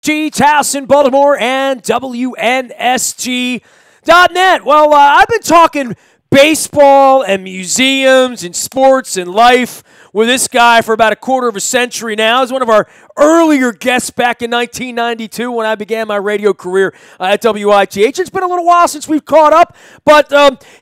Towson, Baltimore, and WNST.net. Well, I've been talking baseball and museums and sports and life with this guy for about a quarter of a century now. He's one of our earlier guests back in 1992 when I began my radio career at WITH. It's been a little while since we've caught up, but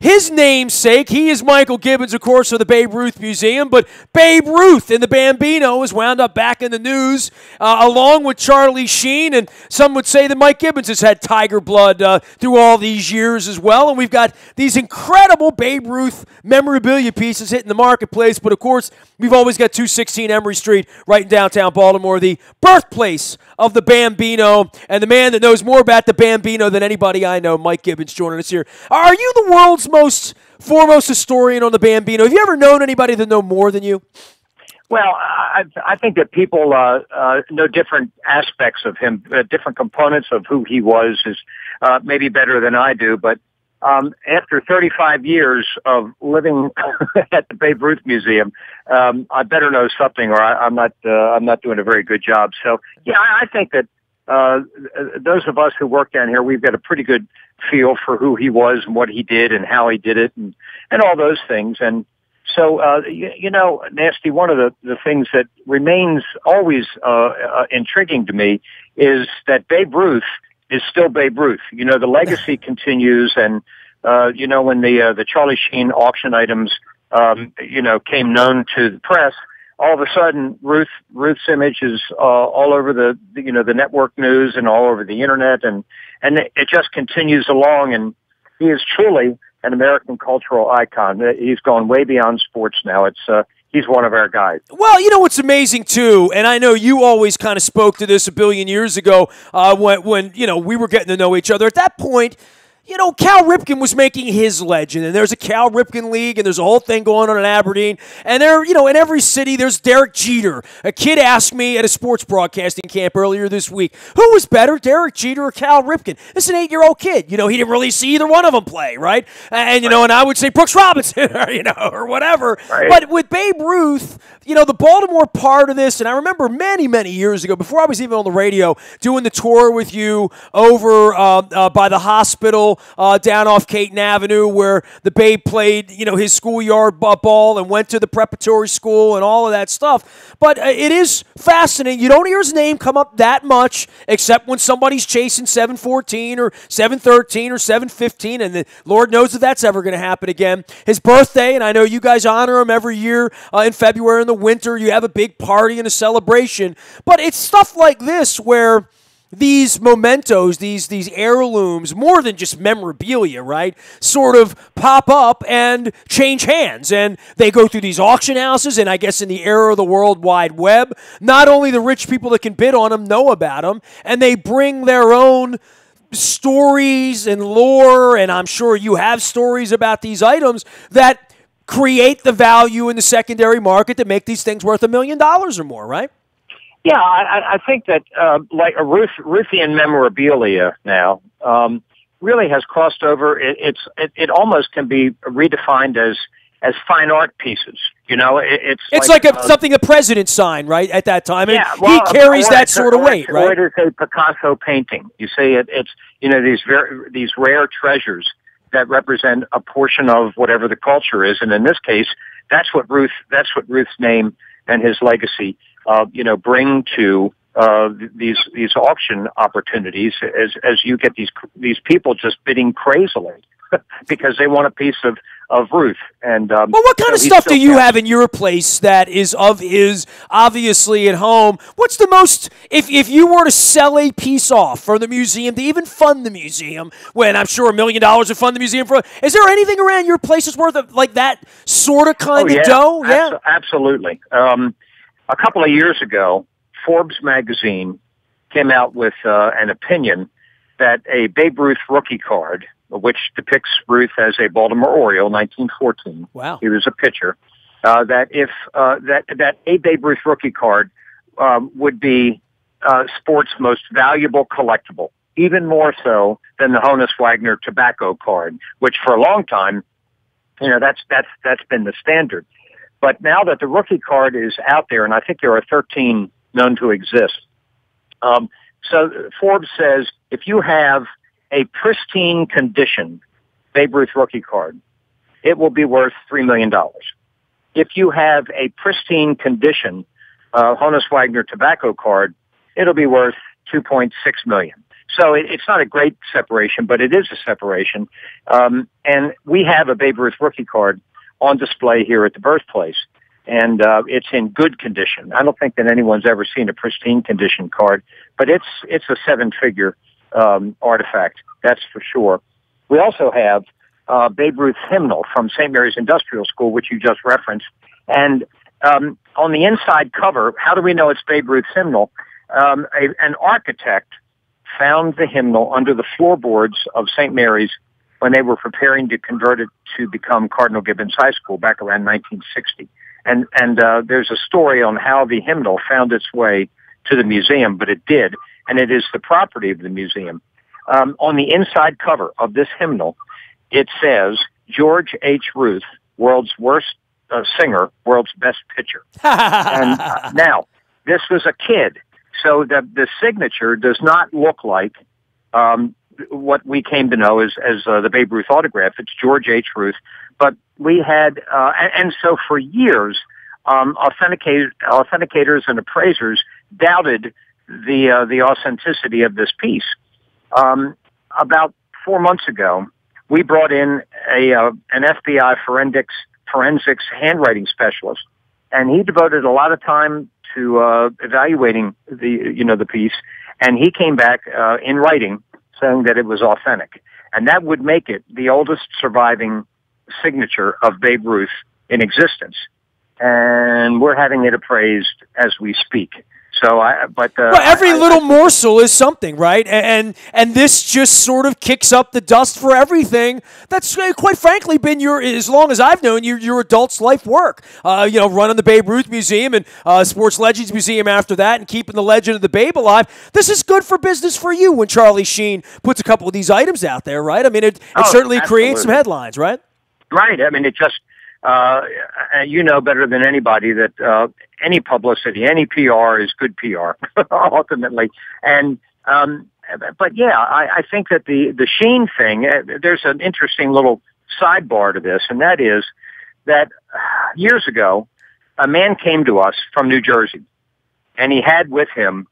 his namesake, he is Michael Gibbons, of course, of the Babe Ruth Museum, but Babe Ruth and the Bambino has wound up back in the news along with Charlie Sheen, and some would say that Mike Gibbons has had tiger blood through all these years as well, and we've got these incredible Babe Ruth memorabilia pieces hitting the marketplace, but of course, we've always got 216 Emory Street right in downtown Baltimore, the birthplace of the Bambino, and the man that knows more about the Bambino than anybody I know, Mike Gibbons, joining us here. Are you the world's foremost historian on the Bambino? Have you ever known anybody that know more than you? Well, I think that people know different aspects of him, different components of who he was is maybe better than I do, but after 35 years of living at the Babe Ruth Museum, I better know something, or I'm not doing a very good job. So, yeah, I think that those of us who work down here, we've got a pretty good feel for who he was and what he did and how he did it and all those things. And so, you know, Nasty, one of the things that remains always intriguing to me is that Babe Ruth is still Babe Ruth. You know, the legacy continues, and you know, when the Charlie Sheen auction items you know, came known to the press, all of a sudden Ruth's image is all over the you know, the network news and all over the internet, and it just continues along, and he is truly an American cultural icon. He's gone way beyond sports now. He's one of our guys. Well, you know what's amazing, too, and I know you always kind of spoke to this a billion years ago when you know, we were getting to know each other. At that point, you know, Cal Ripken was making his legend, and there's a Cal Ripken League, and there's a whole thing going on in Aberdeen, and there, you know, in every city, there's Derek Jeter. A kid asked me at a sports broadcasting camp earlier this week, who was better, Derek Jeter or Cal Ripken? This is an 8-year-old kid. You know, he didn't really see either one of them play, right? And, you know, and I would say Brooks Robinson, or, you know, or whatever. Right. But with Babe Ruth, you know, the Baltimore part of this, and I remember many, many years ago, before I was even on the radio, doing the tour with you over by the hospital, down off Caton Avenue, where the Babe played, you know, his schoolyard ball and went to the preparatory school and all of that stuff. But it is fascinating. You don't hear his name come up that much, except when somebody's chasing 714 or 713 or 715, and the Lord knows if that's ever going to happen again. His birthday, and I know you guys honor him every year in February in the winter. You have a big party and a celebration. But it's stuff like this where these mementos, these heirlooms, more than just memorabilia, right, sort of pop up and change hands. And they go through these auction houses, and I guess in the era of the World Wide Web, not only the rich people that can bid on them know about them, and they bring their own stories and lore, and I'm sure you have stories about these items that create the value in the secondary market that make these things worth $1 million or more, right? Yeah, I think that like a Ruthian memorabilia now really has crossed over. It almost can be redefined as fine art pieces. You know, it's like something the president signed, right, at that time. And yeah, well, he carries that sort of weight, right? Or it is a Picasso painting. You see, it's you know, these rare treasures that represent a portion of whatever the culture is, and in this case, that's what Ruth's name and his legacy you know, bring to these auction opportunities as you get these people just bidding crazily because they want a piece of Ruth. And well, what kind of stuff do you have in your place that is of his, obviously at home? What's the most, if you were to sell a piece off for the museum to even fund the museum, when I'm sure $1 million would fund the museum for, is there anything around your place that's worth like that sort of kind of dough? Yeah, absolutely. A couple of years ago, Forbes magazine came out with an opinion that a Babe Ruth rookie card, which depicts Ruth as a Baltimore Oriole, 1914. Wow. He was a pitcher. That if that a Babe Ruth rookie card would be sports' most valuable collectible, even more so than the Honus Wagner tobacco card, which for a long time, you know, that's been the standard. But now that the rookie card is out there, and I think there are 13 known to exist, So Forbes says if you have a pristine condition Babe Ruth rookie card, it will be worth $3 million. If you have a pristine condition Honus Wagner tobacco card, it'll be worth $2.6 million. So it's not a great separation, but it is a separation. And we have a Babe Ruth rookie card on display here at the birthplace, and it's in good condition. I don't think that anyone's ever seen a pristine condition card, but it's a seven-figure artifact, that's for sure. We also have Babe Ruth hymnal from St. Mary's Industrial School, which you just referenced. And on the inside cover, how do we know it's Babe Ruth hymnal? An architect found the hymnal under the floorboards of St. Mary's when they were preparing to convert it to become Cardinal Gibbons High School back around 1960. And there's a story on how the hymnal found its way to the museum, but it did, and it is the property of the museum. On the inside cover of this hymnal, it says, George H. Ruth, world's worst singer, world's best pitcher. And now, this was a kid, so the signature does not look like what we came to know as the Babe Ruth autograph. It's George H. Ruth. But we had, and so for years, authenticators and appraisers doubted the authenticity of this piece. About 4 months ago, we brought in an FBI forensics handwriting specialist, and he devoted a lot of time to evaluating the piece, and he came back in writing saying that it was authentic, and that would make it the oldest surviving signature of Babe Ruth in existence, and we're having it appraised as we speak. So, every little morsel is something, right? And this just sort of kicks up the dust for everything that's quite frankly been as long as I've known you, your adult's life work. Running the Babe Ruth Museum and Sports Legends Museum after that, and keeping the legend of the Babe alive. This is good for business for you when Charlie Sheen puts a couple of these items out there, right? I mean, it certainly creates some headlines, right? Right. I mean, it just. You know better than anybody that any publicity, any PR is good PR, ultimately. And but yeah, I think that the Sheen thing. There's an interesting little sidebar to this, and that is that years ago, a man came to us from New Jersey, and he had with him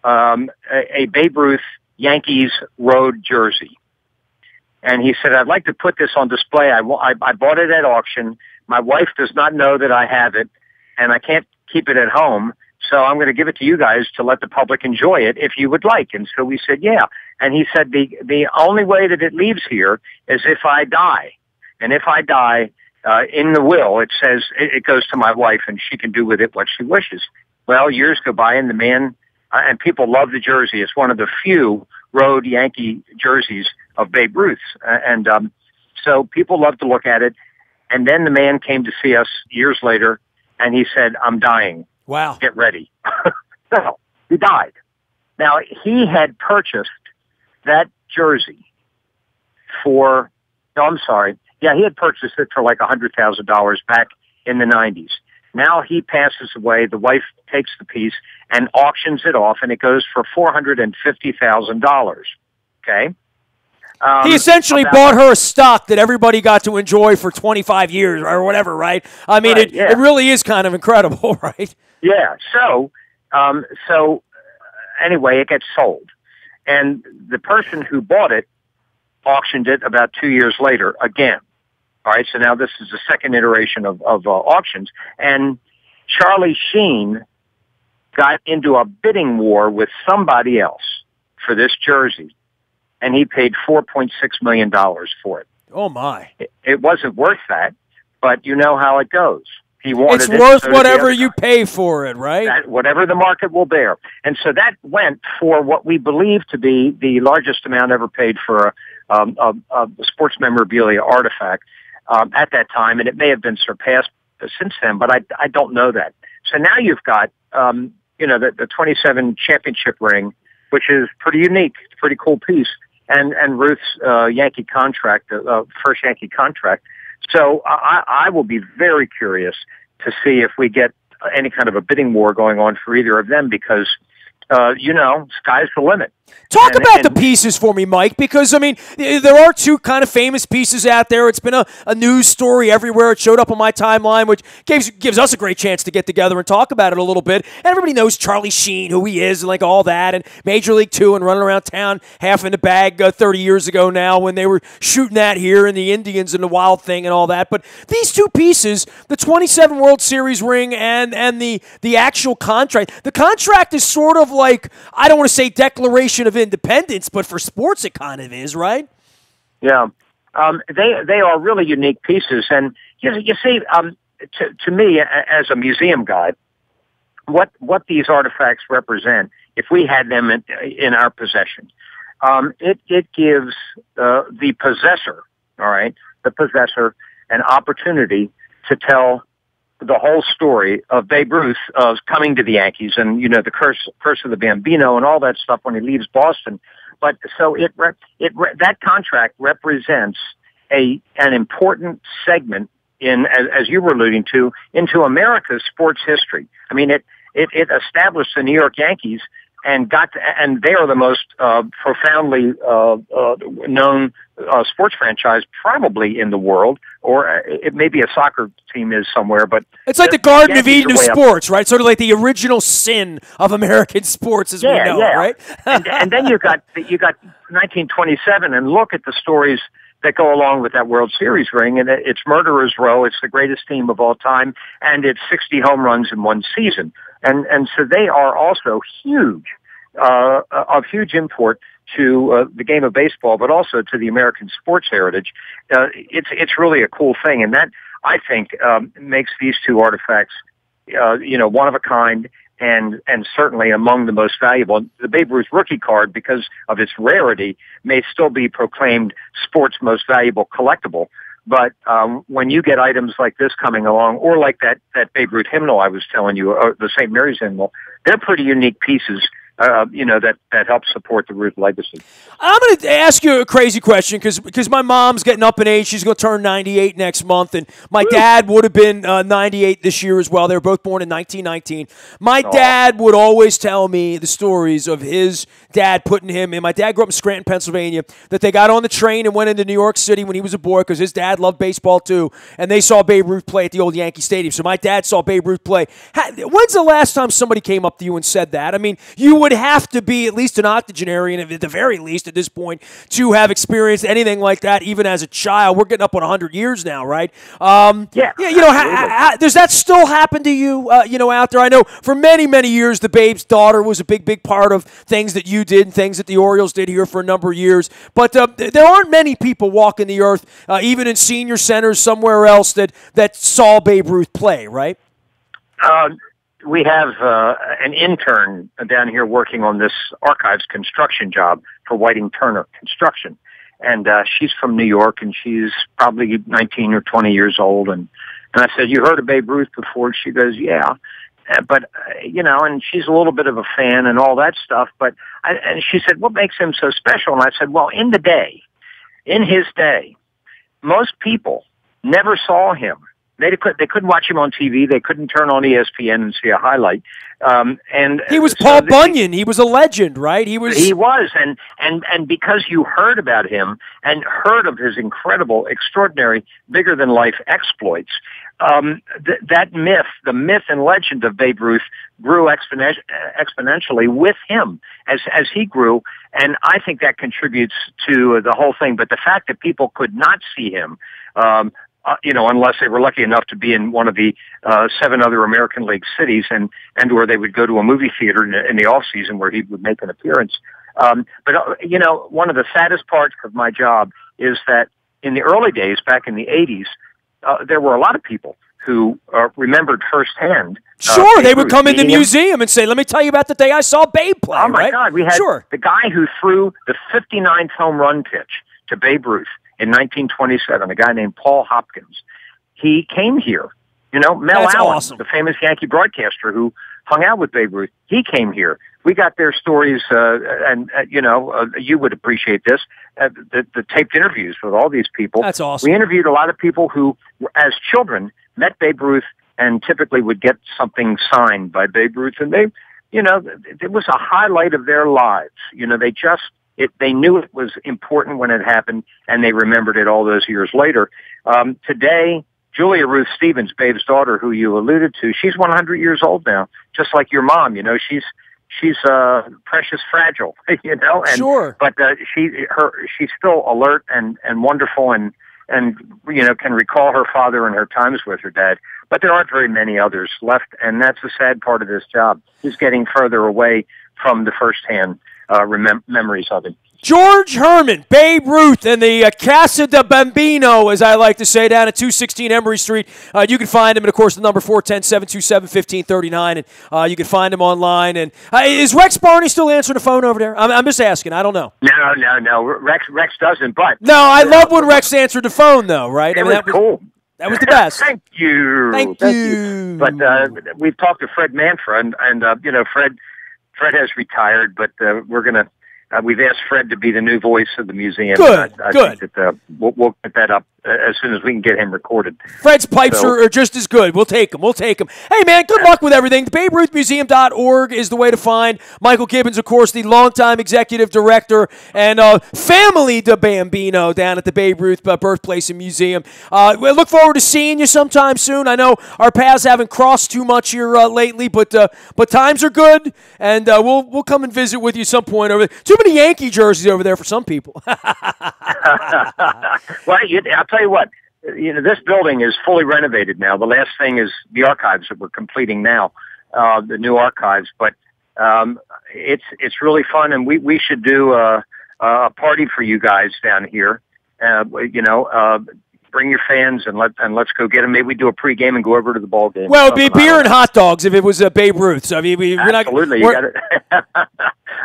a Babe Ruth Yankees road jersey. And he said, I'd like to put this on display. I bought it at auction. My wife does not know that I have it, and I can't keep it at home, so I'm going to give it to you guys to let the public enjoy it if you would like. And so we said, yeah. And he said, the only way that it leaves here is if I die. And if I die, in the will, it says it goes to my wife, and she can do with it what she wishes. Well, years go by, and the man, and people love the jersey. It's one of the few road Yankee jerseys of Babe Ruth's. And so people love to look at it. And then the man came to see us years later, and he said, I'm dying. Wow. Get ready. So he died. Now, he had purchased that jersey for, he had purchased it for like $100,000 back in the 90s. Now he passes away. The wife takes the piece and auctions it off, and it goes for $450,000. Okay? He essentially bought her a stock that everybody got to enjoy for 25 years or whatever, right? I mean, right, it really is kind of incredible, right? Yeah. So anyway, it gets sold. And the person who bought it auctioned it about 2 years later again. All right. So now this is the second iteration of auctions. And Charlie Sheen got into a bidding war with somebody else for this jersey. And he paid $4.6 million for it. Oh, my. It wasn't worth that, but you know how it goes. He wanted it's worth whatever you pay for it, right? Whatever the market will bear. And so that went for what we believe to be the largest amount ever paid for a sports memorabilia artifact at that time, and it may have been surpassed since then, but I don't know that. So now you've got the 27 championship ring, which is pretty unique. It's a pretty cool piece. And Ruth's Yankee contract, first Yankee contract. So I will be very curious to see if we get any kind of a bidding war going on for either of them, because sky's the limit. Talk about the pieces for me, Mike, because, I mean, there are two kind of famous pieces out there. It's been a news story everywhere. It showed up on my timeline, which gives us a great chance to get together and talk about it a little bit. And everybody knows Charlie Sheen, who he is, and like all that, and Major League 2 and running around town half in the bag 30 years ago now when they were shooting that here and the Indians and the Wild Thing and all that. But these two pieces, the 27 World Series ring and the actual contract, the contract is sort of like, I don't want to say declaration of independence, but for sports it kind of is, right? Yeah. They are really unique pieces. And you see, to me, as a museum guy, what these artifacts represent, if we had them in our possession, it gives the possessor, an opportunity to tell the whole story of Babe Ruth of coming to the Yankees and, the curse of the Bambino and all that stuff when he leaves Boston. But so that contract represents an important segment as you were alluding to, into America's sports history. I mean, it established the New York Yankees and they are the most profoundly known sports franchise probably in the world, or it may be a soccer team is somewhere, but it's like the Garden of Eden of sports, right? Sort of like the original sin of American sports, as we know, right? and then you got 1927, and look at the stories that go along with that World Series ring, and it's Murderer's Row. It's the greatest team of all time, and it's 60 home runs in one season. And so they are also huge, of huge import to the game of baseball, but also to the American sports heritage. It's really a cool thing, and that, I think, makes these two artifacts, one of a kind, and certainly among the most valuable. The Babe Ruth rookie card, because of its rarity, may still be proclaimed sports' most valuable collectible. But when you get items like this coming along, or like that Babe Ruth hymnal I was telling you, or the St. Mary's hymnal, they're pretty unique pieces, that help support the Ruth legacy. I'm going to ask you a crazy question because my mom's getting up in age. She's going to turn 98 next month, and my dad would have been 98 this year as well. They were both born in 1919. My dad would always tell me the stories of his dad putting him in. My dad grew up in Scranton, Pennsylvania, that they got on the train and went into New York City when he was a boy because his dad loved baseball too, and they saw Babe Ruth play at the old Yankee Stadium. So my dad saw Babe Ruth play. When's the last time somebody came up to you and said that? I mean, you would have to be at least an octogenarian, at the very least at this point, to have experienced anything like that, even as a child. We're getting up on 100 years now, right? Does that still happen to you, out there? I know for many, many years, the Babe's daughter was a big, big part of things that you did and things that the Orioles did here for a number of years. But there aren't many people walking the earth, even in senior centers somewhere else, that saw Babe Ruth play, right? We have an intern down here working on this archives construction job for Whiting Turner Construction. And she's from New York, and she's probably 19 or 20 years old. And I said, "You heard of Babe Ruth before?" She goes, "Yeah." But, and she's a little bit of a fan and all that stuff. And she said, "What makes him so special?" And I said, "Well, in his day, most people never saw him. They couldn't watch him on TV. They couldn't turn on ESPN and see a highlight. And he was Paul Bunyan. He was a legend, right? He was, and because you heard about him and heard of his incredible, extraordinary, bigger than life exploits, that myth, the myth and legend of Babe Ruth, grew exponentially with him as he grew, and I think that contributes to the whole thing. But the fact that people could not see him. Unless they were lucky enough to be in one of the 7 other American League cities, and where they would go to a movie theater in the off season where he would make an appearance. But one of the saddest parts of my job is that in the early days, back in the 80s, there were a lot of people who remembered firsthand. Sure, they would come in the museum and say, "Let me tell you about the day I saw Babe play." Oh my right? God, we had the guy who threw the 59th home run pitch to Babe Ruth in 1927, a guy named Paul Hopkins. He came here. Mel That's Allen, awesome. the famous Yankee broadcaster who hung out with Babe Ruth, he came here. We got their stories, you would appreciate this, the taped interviews with all these people. That's awesome. We interviewed a lot of people who, as children, met Babe Ruth and typically would get something signed by Babe Ruth, and it was a highlight of their lives. They knew it was important when it happened, and they remembered it all those years later. Today, Julia Ruth Stevens, Babe's daughter, who you alluded to, she's 100 years old now, just like your mom. She's precious fragile, And, sure. But she's still alert and wonderful, and can recall her father and her times with her dad. But there aren't very many others left, and that's the sad part of this job. He's getting further away from the firsthand memories of it. George Herman, Babe Ruth, and the Casa de Bambino, as I like to say, down at 216 Emory Street. You can find him, and of course, the number 410-727-1539, and you can find him online. And is Rex Barney still answering the phone over there? I'm just asking. I don't know. No. Rex doesn't. But no, I love when Rex answered the phone, though. Right? It was cool. That was the best. Thank you. Thank you. But we've talked to Fred Manfra, and Fred has retired, but we're gonna. We've asked Fred to be the new voice of the museum. Good, good. Think that, we'll get that up as soon as we can get him recorded. Fred's pipes are just as good. We'll take them. Hey, man, good luck with everything. The BabeRuthMuseum.org is the way to find Michael Gibbons, of course, the longtime executive director and family de Bambino down at the Babe Ruth Birthplace and Museum. We look forward to seeing you sometime soon. I know our paths haven't crossed too much here lately, but times are good, and we'll come and visit with you some point over there. Too many Yankee jerseys over there for some people. Well, I'll tell you what. This building is fully renovated now. The last thing is the archives that we're completing now, the new archives. But it's really fun, and we should do a party for you guys down here. Bring your fans and let's go get them. Maybe we do a pregame and go over to the ball game. Well, it'd be beer and hot dogs if it was Babe Ruth. So I mean, absolutely. You got it.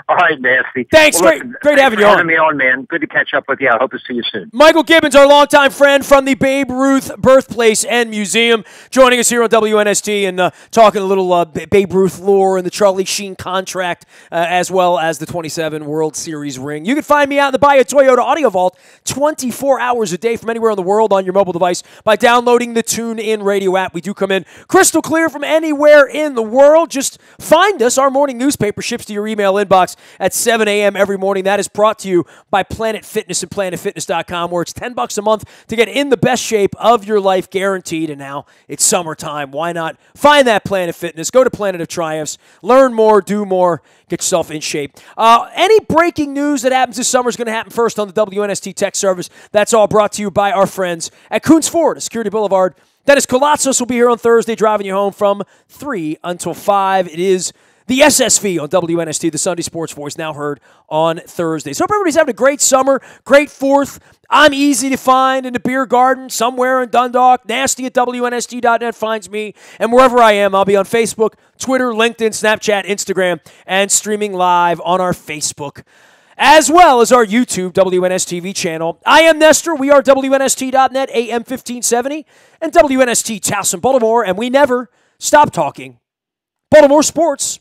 All right, Nasty. Thanks. Well, great having you on. Having me on, man. Good to catch up with you. I hope to see you soon. Michael Gibbons, our longtime friend from the Babe Ruth Birthplace and Museum, joining us here on WNST and talking a little Babe Ruth lore and the Charlie Sheen contract, as well as the 27 World Series ring. You can find me out in the Bayou Toyota Audio Vault 24 hours a day from anywhere in the world on your mobile device by downloading the TuneIn Radio app. We do come in crystal clear from anywhere in the world. Just find us. Our morning newspaper ships to your email inbox at 7 a.m. every morning. That is brought to you by Planet Fitness and PlanetFitness.com, where it's $10 a month to get in the best shape of your life, guaranteed. And now it's summertime. Why not find that Planet Fitness? Go to Planet of Triumphs. Learn more, do more, get yourself in shape. Any breaking news that happens this summer is going to happen first on the WNST Tech Service. That's all brought to you by our friends at Coons Ford, Security Boulevard. Dennis Kolatzos will be here on Thursday, driving you home from 3 until 5. It is the SSV on WNST, the Sunday Sports Voice, now heard on Thursdays. So hope everybody's having a great summer, great 4th. I'm easy to find in the beer garden somewhere in Dundalk. Nasty at WNST.net finds me. And wherever I am, I'll be on Facebook, Twitter, LinkedIn, Snapchat, Instagram, and streaming live on our Facebook, as well as our YouTube WNSTV channel. I am Nestor. We are WNST.net, AM 1570, and WNST Towson, Baltimore, and we never stop talking Baltimore sports.